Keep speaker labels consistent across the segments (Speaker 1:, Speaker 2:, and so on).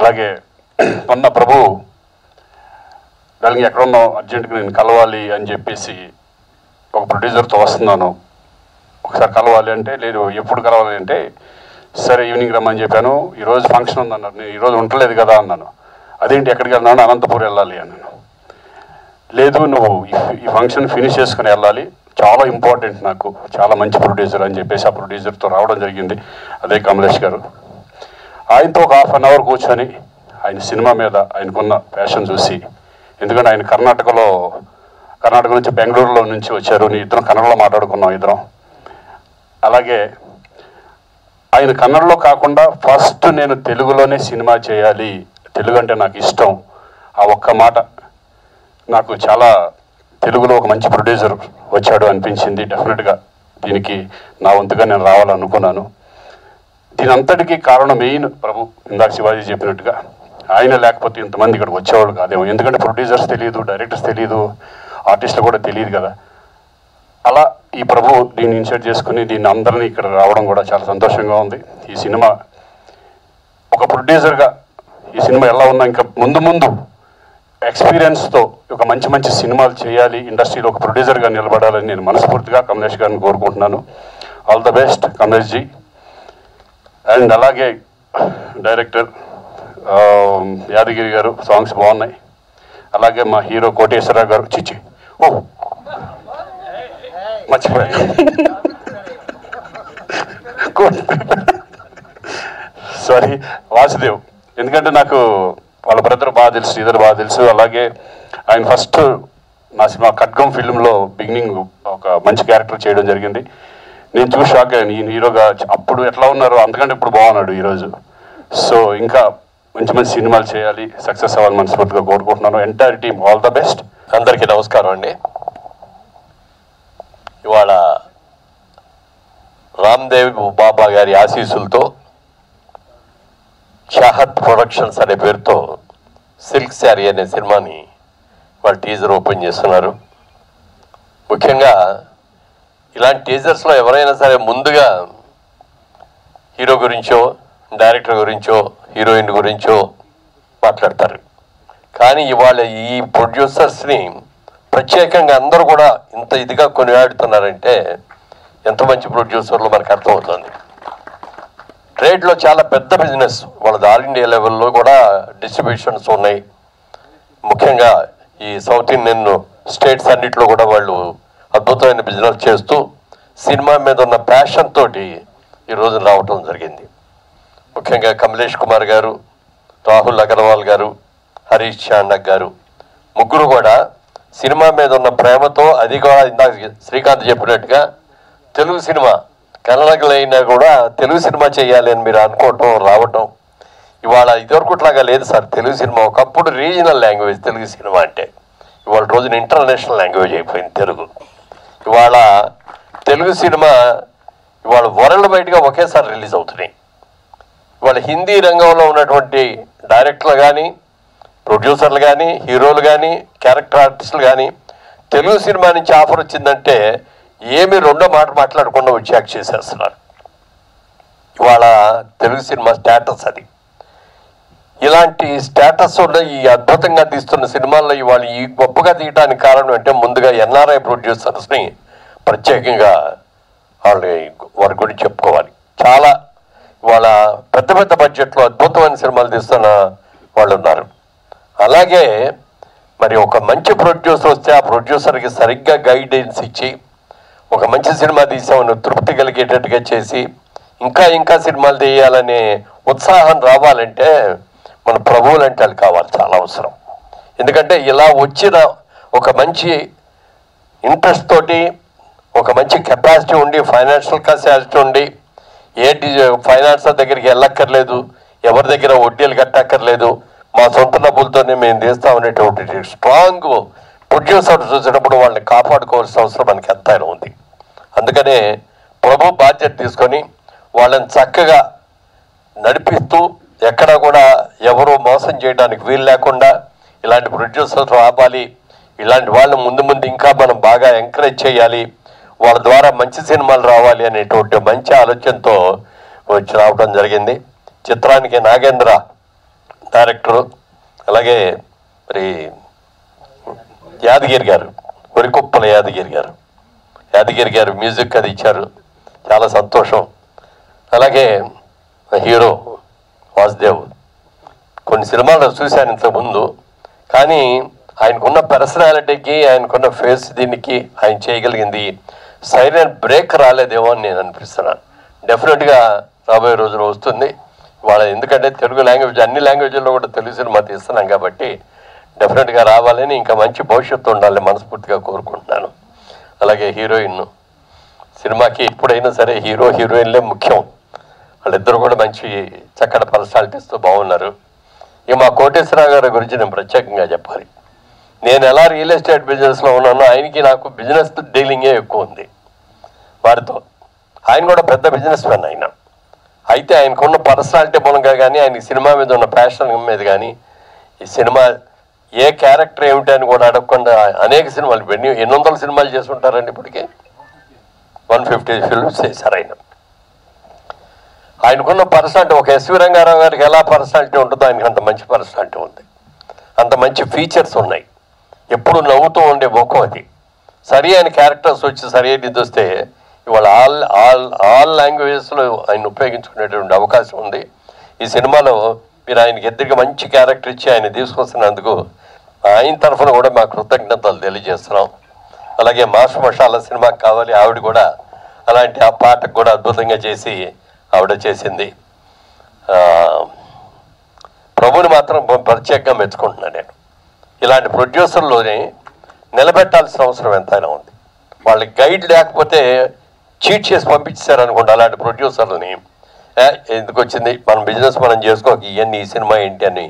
Speaker 1: అలాగే మొన్న ప్రభు దానికి ఎక్కడున్నావు అర్జెంట్గా నేను కలవాలి అని చెప్పేసి ఒక ప్రొడ్యూసర్తో వస్తున్నాను, ఒకసారి కలవాలి అంటే లేదు ఎప్పుడు కలవాలి అంటే సరే ఈవినింగ్ రమ్మని చెప్పాను, ఈరోజు ఫంక్షన్ ఉందన్నారు. నేను ఈరోజు ఉండలేదు కదా అన్నాను. అదేంటి ఎక్కడికి వెళ్తున్నాను, అనంతపూర్ వెళ్ళాలి అన్నాను. లేదు నువ్వు ఈ ఫంక్షన్ ఫినిష్ చేసుకుని వెళ్ళాలి, చాలా ఇంపార్టెంట్, నాకు చాలా మంచి ప్రొడ్యూసర్ అని చెప్పేసి ఆ ప్రొడ్యూసర్తో రావడం జరిగింది. అదే కమలేష్ గారు. ఆయనతో ఒక హాఫ్ అన్ అవర్ కూర్చొని ఆయన సినిమా మీద ఆయనకున్న ప్యాషన్ చూసి, ఎందుకంటే ఆయన కర్ణాటక నుంచి బెంగళూరులో నుంచి వచ్చారు, నీ ఇద్దరం కన్నడలో మాట్లాడుకున్నాం ఇద్దరం. అలాగే ఆయన కన్నడలో కాకుండా ఫస్ట్ నేను తెలుగులోనే సినిమా చేయాలి, తెలుగు అంటే నాకు ఇష్టం, ఆ ఒక్క మాట నాకు చాలా తెలుగులో ఒక మంచి ప్రొడ్యూసర్ వచ్చాడు అనిపించింది. డెఫినెట్గా దీనికి నా వంతుగా నేను రావాలనుకున్నాను. దీని అంతటికీ కారణం మెయిన్ ప్రభు, ఇందాక శివాజీ చెప్పినట్టుగా ఆయన లేకపోతే ఇంతమంది ఇక్కడికి వచ్చేవాళ్ళు కాదేమో. ఎందుకంటే ప్రొడ్యూసర్స్ తెలియదు, డైరెక్టర్స్ తెలియదు, ఆర్టిస్టులు కూడా తెలియదు కదా. అలా ఈ ప్రభు దీన్ని ఇన్సర్ట్ చేసుకుని దీన్ని అందరినీ ఇక్కడ రావడం కూడా చాలా సంతోషంగా ఉంది. ఈ సినిమా ఒక ప్రొడ్యూసర్గా ఈ సినిమా ఎలా ఉన్నా ఇంకా ముందు ఎక్స్పీరియన్స్తో ఒక మంచి సినిమాలు చేయాలి, ఇండస్ట్రీలో ఒక ప్రొడ్యూసర్గా నిలబడాలని నేను మనస్ఫూర్తిగా కమలేష్ గారిని కోరుకుంటున్నాను. All the best Kamlesh ji. And అలాగే డైరెక్టర్ యాదగిరి గారు, సాంగ్స్ బాగున్నాయి. అలాగే మా హీరో కోటేశ్వరరావు గారు, చిచ్చి మర్చిపోయాను, సారీ వాసుదేవ్, ఎందుకంటే నాకు వాళ్ళ బ్రదర్ బాగా తెలుసు, శ్రీధర్ బాగా తెలుసు. అలాగే ఆయన ఫస్ట్ నా సినిమా ఖడ్గం ఫిల్మ్లో బిగినింగ్ ఒక మంచి క్యారెక్టర్ చేయడం జరిగింది. నేను చూసి షాక్ అయ్యాను, ఈయన హీరోగా అప్పుడు ఎట్లా ఉన్నారో అంతకంటే ఇప్పుడు బాగున్నాడు ఈరోజు. సో ఇంకా మంచి సినిమాలు చేయాలి, సక్సెస్ అవ్వాలని మనస్ఫూర్తిగా కోరుకుంటున్నాను. Entire team all the best.
Speaker 2: అందరికీ నమస్కారం అండి. ఇవాళ రామ్దేవ్ బాబా గారి ఆశీస్సులతో చాహత్ ప్రొడక్షన్స్ అనే పేరుతో సిల్క్ శారీ అనే సినిమాని వాళ్ళు టీజర్ ఓపెన్ చేస్తున్నారు. ముఖ్యంగా ఇలాంటి టీజర్స్లో ఎవరైనా సరే ముందుగా హీరో గురించో, డైరెక్టర్ గురించో, హీరోయిన్ గురించో మాట్లాడతారు. కానీ ఇవాళ ఈ ప్రొడ్యూసర్స్ని ప్రత్యేకంగా అందరూ కూడా ఇంత ఇదిగా కొనియాడుతున్నారంటే ఎంత మంచి ప్రొడ్యూసర్లు మనకు అర్థమవుతుంది. ట్రేడ్లో చాలా పెద్ద బిజినెస్ వాళ్ళది, ఆల్ ఇండియా లెవెల్లో కూడా డిస్ట్రిబ్యూషన్స్ ఉన్నాయి. ముఖ్యంగా ఈ సౌత్ ఇండియన్ స్టేట్స్ అన్నింటిలో కూడా వాళ్ళు అద్భుతమైన బిజినెస్ చేస్తూ సినిమా మీద ఉన్న ప్యాషన్ తోటి ఈరోజు రావటం జరిగింది. ముఖ్యంగా కమలేష్ కుమార్ గారు, రాహుల్ అగర్వాల్ గారు, హరీష్ చాండక్ గారు ముగ్గురు కూడా సినిమా మీద ఉన్న ప్రేమతో, అది కూడా ఇందాక శ్రీకాంత్ చెప్పినట్టుగా తెలుగు సినిమా కన్నడకులైనా కూడా తెలుగు సినిమా చేయాలి అని మీరు అనుకోవటం, రావటం. ఇవాళ ఇదివరకుట్లాగా లేదు సార్. తెలుగు సినిమా ఒకప్పుడు రీజనల్ లాంగ్వేజ్ తెలుగు సినిమా అంటే, ఇవాళ రోజున ఇంటర్నేషనల్ లాంగ్వేజ్ అయిపోయింది తెలుగు. ఇవాళ తెలుగు సినిమా ఇవాళ వరల్డ్ వైడ్గా ఒకేసారి రిలీజ్ అవుతున్నాయి. ఇవాళ హిందీ రంగంలో ఉన్నటువంటి డైరెక్టర్లు కానీ, ప్రొడ్యూసర్లు కానీ, హీరోలు కానీ, క్యారెక్టర్ ఆర్టిస్టులు కానీ తెలుగు సినిమా నుంచి ఆఫర్ వచ్చిందంటే ఏమి రెండో మాట మాట్లాడకుండా వచ్చి యాక్ట్ చేసేస్తున్నారు. ఇవాళ తెలుగు సినిమా స్టేటస్ అది. ఇలాంటి స్టేటస్ ఉన్న ఈ అద్భుతంగా తీస్తున్న సినిమాల్లో ఇవాళ ఈ గొప్పగా తీయడానికి కారణం అంటే ముందుగా ఎన్ఆర్ఐ ప్రొడ్యూసర్స్ని ప్రత్యేకంగా వారి గురించి చెప్పుకోవాలి. చాలా వాళ్ళ పెద్ద బడ్జెట్లో అద్భుతమైన సినిమాలు తీస్తున్న వాళ్ళు ఉన్నారు. అలాగే మరి ఒక మంచి ప్రొడ్యూసర్ వస్తే ఆ ప్రొడ్యూసర్కి సరిగ్గా గైడెన్స్ ఇచ్చి ఒక మంచి సినిమా తీసామని తృప్తి కలిగేటట్టుగా చేసి ఇంకా సినిమాలు తీయాలనే ఉత్సాహం రావాలంటే మన ప్రభువులు అంటే వాళ్ళు కావాలి, చాలా అవసరం. ఎందుకంటే ఇలా వచ్చిన ఒక మంచి ఇంట్రెస్ట్ తోటి, ఒక మంచి కెపాసిటీ ఉండి, ఫైనాన్షియల్ కెపాసిటీ ఉండి, ఫైనాన్సర్ దగ్గరికి వెళ్ళక్కర్లేదు, ఎవరి దగ్గర వడ్డీలు కట్టక్కర్లేదు, మా సొంత డబ్బులతోనే మేము తీస్తామనేటువంటి స్ట్రాంగ్ ప్రొడ్యూసర్ చూసినప్పుడు వాళ్ళని కాపాడుకోవాల్సిన అవసరం మనకి ఎంతైనా ఉంది. అందుకనే ప్రభు బాధ్యత తీసుకొని వాళ్ళని చక్కగా నడిపిస్తూ ఎక్కడా కూడా ఎవరో మోసం చేయడానికి వీలు లేకుండా ఇలాంటి ప్రొడ్యూసర్స్ రావాలి, ఇలాంటి వాళ్ళని ముందు ఇంకా మనం బాగా ఎంకరేజ్ చేయాలి, వాళ్ళ ద్వారా మంచి సినిమాలు రావాలి అనేటువంటి మంచి ఆలోచనతో వచ్చి రావడం జరిగింది. చిత్రానికి నాగేంద్ర డైరెక్టరు, అలాగే మరి యాదగిరి గారు, వరికొప్పల యాదగిరి గారు మ్యూజిక్ అది ఇచ్చారు, చాలా సంతోషం. అలాగే హీరో వాసుదేవ్, కొన్ని సినిమాలు చూశాను ఇంతకుముందు, కానీ ఆయనకున్న పర్సనాలిటీకి, ఆయనకున్న ఫేస్ దీనికి ఆయన చేయగలిగింది సైలెంట్ బ్రేక్ రాలేదేమో అని నేను అనిపిస్తున్నాను. డెఫినెట్గా రాబోయే రోజులు వస్తుంది వాళ్ళ, ఎందుకంటే తెలుగు లాంగ్వేజ్ అన్ని లాంగ్వేజ్ల్లో కూడా తెలుగు సినిమా తీస్తున్నాం కాబట్టి డెఫినెట్గా రావాలని, ఇంకా మంచి భవిష్యత్తు ఉండాలని మనస్ఫూర్తిగా కోరుకుంటున్నాను. అలాగే హీరోయిన్, సినిమాకి ఎప్పుడైనా సరే హీరో హీరోయిన్లే ముఖ్యం. వాళ్ళిద్దరూ కూడా మంచి చక్కటి పర్సనాలిటీస్తో బాగున్నారు. ఇక మా కోటేశ్వరరావు గారి గురించి నేను ప్రత్యేకంగా చెప్పాలి. నేను ఎలా రియల్ ఎస్టేట్ బిజినెస్లో ఉన్నానో ఆయనకి నాకు బిజినెస్ డీలింగే ఎక్కువ ఉంది వారితో. ఆయన కూడా పెద్ద బిజినెస్ మ్యాన్ ఆయన. అయితే ఆయనకున్న పర్సనాలిటీ మూలంగా కానీ, ఆయన సినిమా మీద ఉన్న ప్యాషన్ మీద కానీ, ఈ సినిమా ఏ క్యారెక్టర్ ఏమిటి అని కూడా అడగకుండా అనేక సినిమాలు, 800 సినిమాలు చేసుకుంటారండి ఇప్పటికే. 150 ఫిల్మ్స్ చేశారు ఆయన. ఆయనకున్న పర్సనాలిటీ, ఒక ఎస్వి రంగారావు గారికి ఎలా పర్సనాలిటీ ఉంటుందో ఆయనకు అంత మంచి పర్సనాలిటీ ఉంది, అంత మంచి ఫీచర్స్ ఉన్నాయి. ఎప్పుడు నవ్వుతూ ఉండే ముఖం అది. సరి అయిన క్యారెక్టర్స్ వచ్చి సరి అయిన ఇది వస్తే ఇవాళ ఆల్ లాంగ్వేజెస్లో ఆయన ఉపయోగించుకునేటువంటి అవకాశం ఉంది. ఈ సినిమాలో మీరు ఆయనకి ఎదురుగా మంచి క్యారెక్టర్ ఇచ్చి ఆయన తీసుకొస్తున్నందుకు ఆయన తరఫున కూడా మా కృతజ్ఞతలు తెలియజేస్తున్నాం. అలాగే మాస్ మషాలా సినిమాకి కావాలి, ఆవిడ కూడా అలాంటి ఆ పాటకు కూడా అద్భుతంగా చేసి ఆవిడ చేసింది. ప్రభుని మాత్రం ప్రత్యేకంగా మెచ్చుకుంటున్నాను నేను. ఇలాంటి ప్రొడ్యూసర్లోనే నిలబెట్టాల్సిన అవసరం ఎంతైనా ఉంది. వాళ్ళకి గైడ్ లేకపోతే చీట్ చేసి పంపించారనుకోండి అలాంటి ప్రొడ్యూసర్లని, ఎందుకు వచ్చింది మన బిజినెస్ మనం చేసుకోక ఇవన్నీ ఈ సినిమా ఏంటి అని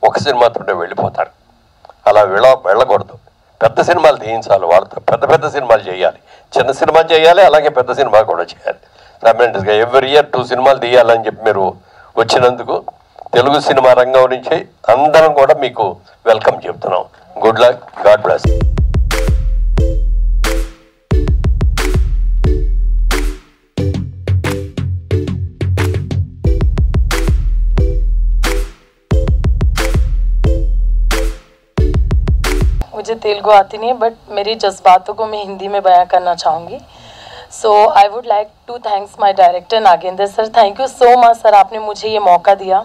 Speaker 2: ఒక సినిమాతోనే వెళ్ళిపోతారు. అలా వెళ్ళకూడదు. పెద్ద సినిమాలు తీయించాలి, వాళ్ళతో పెద్ద సినిమాలు చేయాలి, చిన్న సినిమా చేయాలి, అలాగే పెద్ద సినిమా కూడా చేయాలి. సైమల్టేనియస్గా ఎవ్రీ ఇయర్ 2 సినిమాలు తీయాలని చెప్పి మీరు వచ్చినందుకు తెలుగు సినిమా రంగం నుంచి అందరం కూడా మీకు వెల్కమ్ చెప్తున్నాం. Good luck, God bless.
Speaker 3: मुझे तेलुगु आती नहीं है, बट मेरी जज्बातों को मैं हिंदी में बयां करना चाहूँगी. So I would like to thanks my director Nagendra sir. Thank you so much sir, आपने मुझे ये मौका दिया.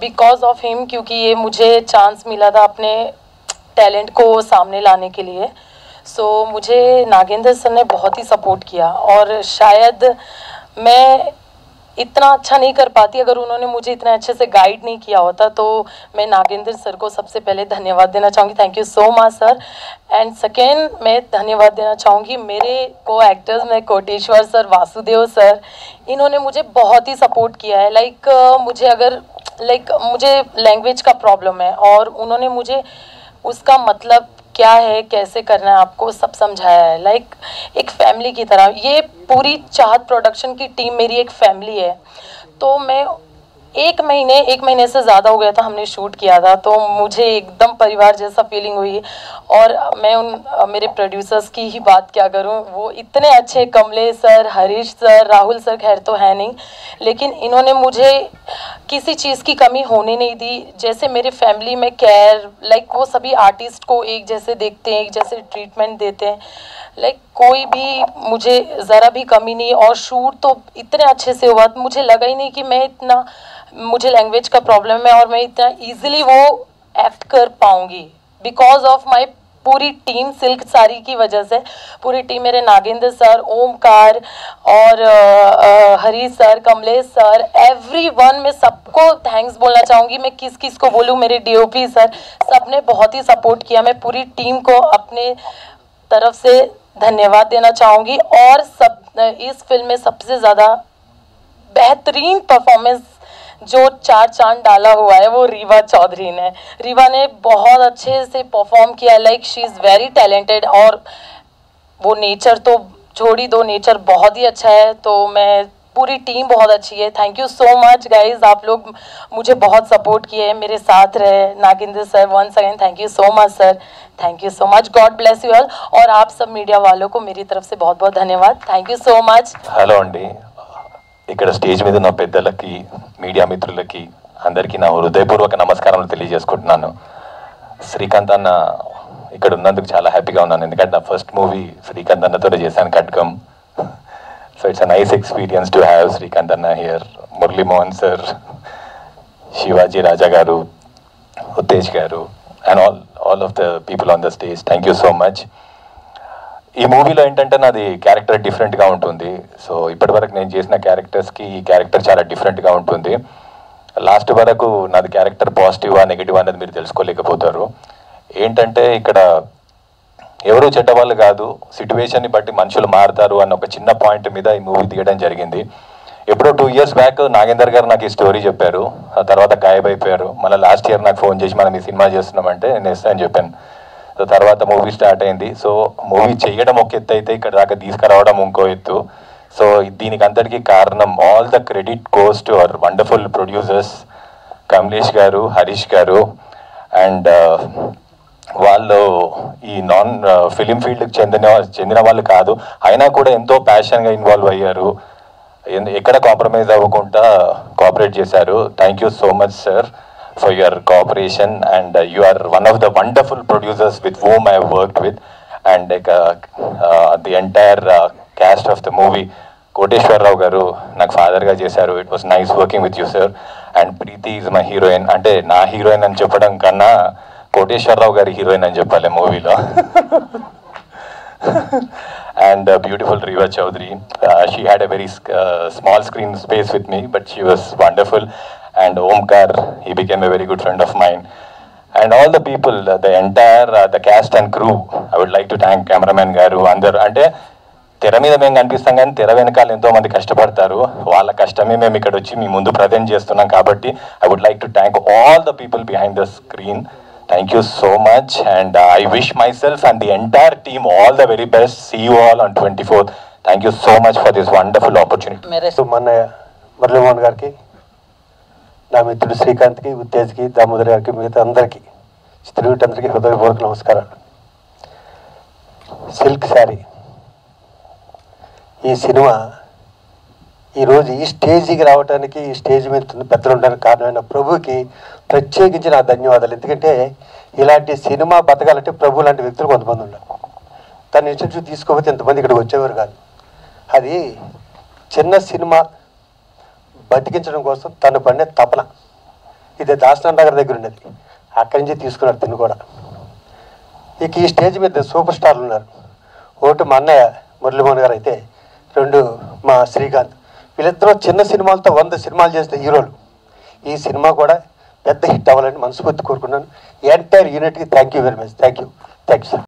Speaker 3: बिकॉज ऑफ हिम, क्योंकि ये मुझे चांस मिला था अपने टैलेंट को सामने लाने के लिए. सो मुझे नागेंद्र सर ने बहुत ही सपोर्ट किया, और शायद मैं इतना अच्छा नहीं कर पाती अगर उन्होंने मुझे इतने अच्छे से गाइड नहीं किया होता. तो मैं नागेंद्र सर को सबसे पहले धन्यवाद देना चाहूँगी. Thank you so much sir. And second मैं धन्यवाद देना चाहूँगी मेरे को एक्टर्स में कोटेश्वर सर, वासुदेव सर. इन्होंने मुझे बहुत ही सपोर्ट किया है. मुझे लैंग्वेज का प्रॉब्लम है, और उन्होंने मुझे उसका मतलब क्या है, कैसे करना है, आपको सब समझाया है. एक फैमिली की तरह. ये पूरी चाहत प्रोडक्शन की टीम मेरी एक फैमिली है. तो मैं एक महीने से ज़्यादा हो गया था हमने शूट किया था, तो मुझे एकदम परिवार जैसा फीलिंग हुई. और मैं मेरे प्रोड्यूसर्स की ही बात क्या करूं, वो इतने अच्छे, Kamlesh sir, Harish sir, Rahul sir खैर तो है नहीं, लेकिन इन्होंने मुझे किसी चीज़ की कमी होने नहीं दी. जैसे मेरे फैमिली में केयर, वो सभी आर्टिस्ट को एक जैसे देखते हैं, एक जैसे ट्रीटमेंट देते हैं. कोई भी मुझे ज़रा भी कमी नहीं. और शूट तो इतने अच्छे से हुआ, मुझे लगा ही नहीं कि मुझे लैंग्वेज का प्रॉब्लम है और मैं इतना ईजिली वो एक्ट कर पाऊँगी. बिकॉज ऑफ माई पूरी टीम, सिल्क सारी की वजह से पूरी टीम, मेरे नागेंद्र सर, ओमकार और Harish sir, Kamlesh sir, everyone, मैं सबको थैंक्स बोलना चाहूँगी. मैं किस को बोलूँ, मेरे डीओपी सर, सब ने बहुत ही सपोर्ट किया. मैं पूरी टीम को अपने तरफ से धन्यवाद देना चाहूँगी. और इस फिल्म में सबसे ज़्यादा बेहतरीन परफॉर्मेंस जो 4 चांद डाला हुआ है वो रीवा चौधरी ने. रीवा ने बहुत अच्छे से परफॉर्म किया. She is very talented. और वो नेचर तो छोड़ी दो, नेचर बहुत ही अच्छा है. तो मैं, पूरी टीम बहुत अच्छी है. Thank you so much guys, आप लोग मुझे बहुत सपोर्ट किए, मेरे साथ रहे. Nagendra sir, once again thank you so much sir. Thank you so much. God bless you all. और आप सब मीडिया वालों को मेरी तरफ से बहुत बहुत धन्यवाद. Thank you so much.
Speaker 4: Hello అండి, ఇక్కడ స్టేజ్ మీద నా పెద్దలకి, మీడియా మిత్రులకి అందరికీ నా హృదయపూర్వక నమస్కారాలు తెలియజేసుకుంటున్నాను. శ్రీకాంత్ అన్న ఇక్కడ ఉన్నందుకు చాలా హ్యాపీగా ఉన్నాను, ఎందుకంటే నా ఫస్ట్ మూవీ శ్రీకాంత్ అన్నతోనే చేశాను, ఖడ్గం. So it's a nice experience to have Srikanth అన్న హియర్, మురళీ మోహన్ సార్, శివాజీ రాజా గారు, ఉత్తేజ్ గారు, and all of the people on the stage. Thank you so much. ఈ మూవీలో ఏంటంటే నాది క్యారెక్టర్ డిఫరెంట్గా ఉంటుంది. సో ఇప్పటివరకు నేను చేసిన క్యారెక్టర్స్కి ఈ క్యారెక్టర్ చాలా డిఫరెంట్గా ఉంటుంది. లాస్ట్ వరకు నాది క్యారెక్టర్ పాజిటివా నెగిటివ్ అనేది మీరు తెలుసుకోలేకపోతారు. ఏంటంటే ఇక్కడ ఎవరు చెడ్డవాళ్ళు కాదు, సిచ్యువేషన్ని బట్టి మనుషులు మారుతారు అన్న ఒక చిన్న పాయింట్ మీద ఈ మూవీ తీయడం జరిగింది. ఎప్పుడో 2 years బ్యాక్ నాగేందర్ గారు నాకు ఈ స్టోరీ చెప్పారు, ఆ తర్వాత గాయబైపోయారు. మళ్ళీ లాస్ట్ ఇయర్ నాకు ఫోన్ చేసి మనం ఈ సినిమా చేస్తున్నామంటే నేను వేస్తాను అని చెప్పాను. సో తర్వాత మూవీ స్టార్ట్ అయింది. సో మూవీ చేయడం ఒక ఎత్తు అయితే ఇక్కడ దాకా తీసుకురావడం ఇంకో ఎత్తు. సో దీనికి అంతటికీ కారణం all the credit goes to our wonderful producers Kamlesh గారు, హరీష్ గారు. అండ్ వాళ్ళు ఈ నాన్ ఫిలిం ఫీల్డ్కి చెందిన వాళ్ళు కాదు, అయినా కూడా ఎంతో ప్యాషన్గా ఇన్వాల్వ్ అయ్యారు, ఎక్కడ కాంప్రమైజ్ అవ్వకుండా కోఆపరేట్ చేశారు. Thank you so much sir for your cooperation, and you are one of the wonderful producers with whom I worked with. And the entire cast of the movie. Koteswararao గారు నాకు ఫాదర్గా చేశారు. It was nice working with you sir. And Preethi is my heroine. అంటే నా heroine అని చెప్పడం కన్నా కోటేశ్వరరావు గారి హీరోయిన్ అని చెప్పాలి మూవీలో. And beautiful Riva Chaudhary, she had a very small screen space with me, but she was wonderful. And Omkar, he became a very good friend of mine. And all the people, the entire the cast and crew, I would like to thank cameraman garu andaru. Ante తెర మీద మేము కనిపిస్తాం కానీ తెర వెనకాల ఎంతో మంది కష్టపడతారు, వాళ్ళ కష్టమే మేము ఇక్కడ వచ్చి మీ ముందు ప్రజెంట్ చేస్తున్నాం. కాబట్టి I would like to thank all the people behind the screen. Thank you so much, and I wish myself and the entire team all the very best. See you all on 24th. Thank you so much for this wonderful opportunity.
Speaker 5: Murali Mohan గారికి, నా మిత్రుడు శ్రీకాంత్కి, ఉత్తేజ్కి, దామోదర్ గారికి, మిగతా అందరికీ, చిత్రవీటందరికీ హృదయపూర్వక నమస్కారాలు. Silk sari ఈ cinema ఈరోజు ఈ స్టేజీకి రావడానికి, ఈ స్టేజ్ మీద పెద్దలు ఉండడానికి కారణమైన ప్రభుకి ప్రత్యేకించి నా ధన్యవాదాలు. ఎందుకంటే ఇలాంటి సినిమా బతకాలంటే ప్రభు లాంటి వ్యక్తులు కొంతమంది ఉన్నారు. తన ఇన్స్టిట్యూట్ తీసుకోకపోతే ఎంతమంది ఇక్కడికి వచ్చేవారు కాదు. అది చిన్న సినిమా బతికించడం కోసం తను పడిన తపన. ఇది దాసనాథ్ నగర్ దగ్గర ఉండేది, అక్కడి నుంచి తీసుకున్నారు తిను కూడా. ఇక ఈ స్టేజ్ మీద సూపర్ స్టార్లు ఉన్నారు. ఒకటి మా అన్నయ్య మురళీమోహన్ గారు అయితే, 2 మా శ్రీకాంత్. వీళ్ళిద్దరూ చిన్న సినిమాలతో 100 సినిమాలు చేసిన హీరోలు. ఈ సినిమా కూడా పెద్ద హిట్ అవ్వాలని మనస్ఫూర్తి కోరుకున్నాను. ఎంటైర్ యూనిట్కి thank you very much. Thank you sir.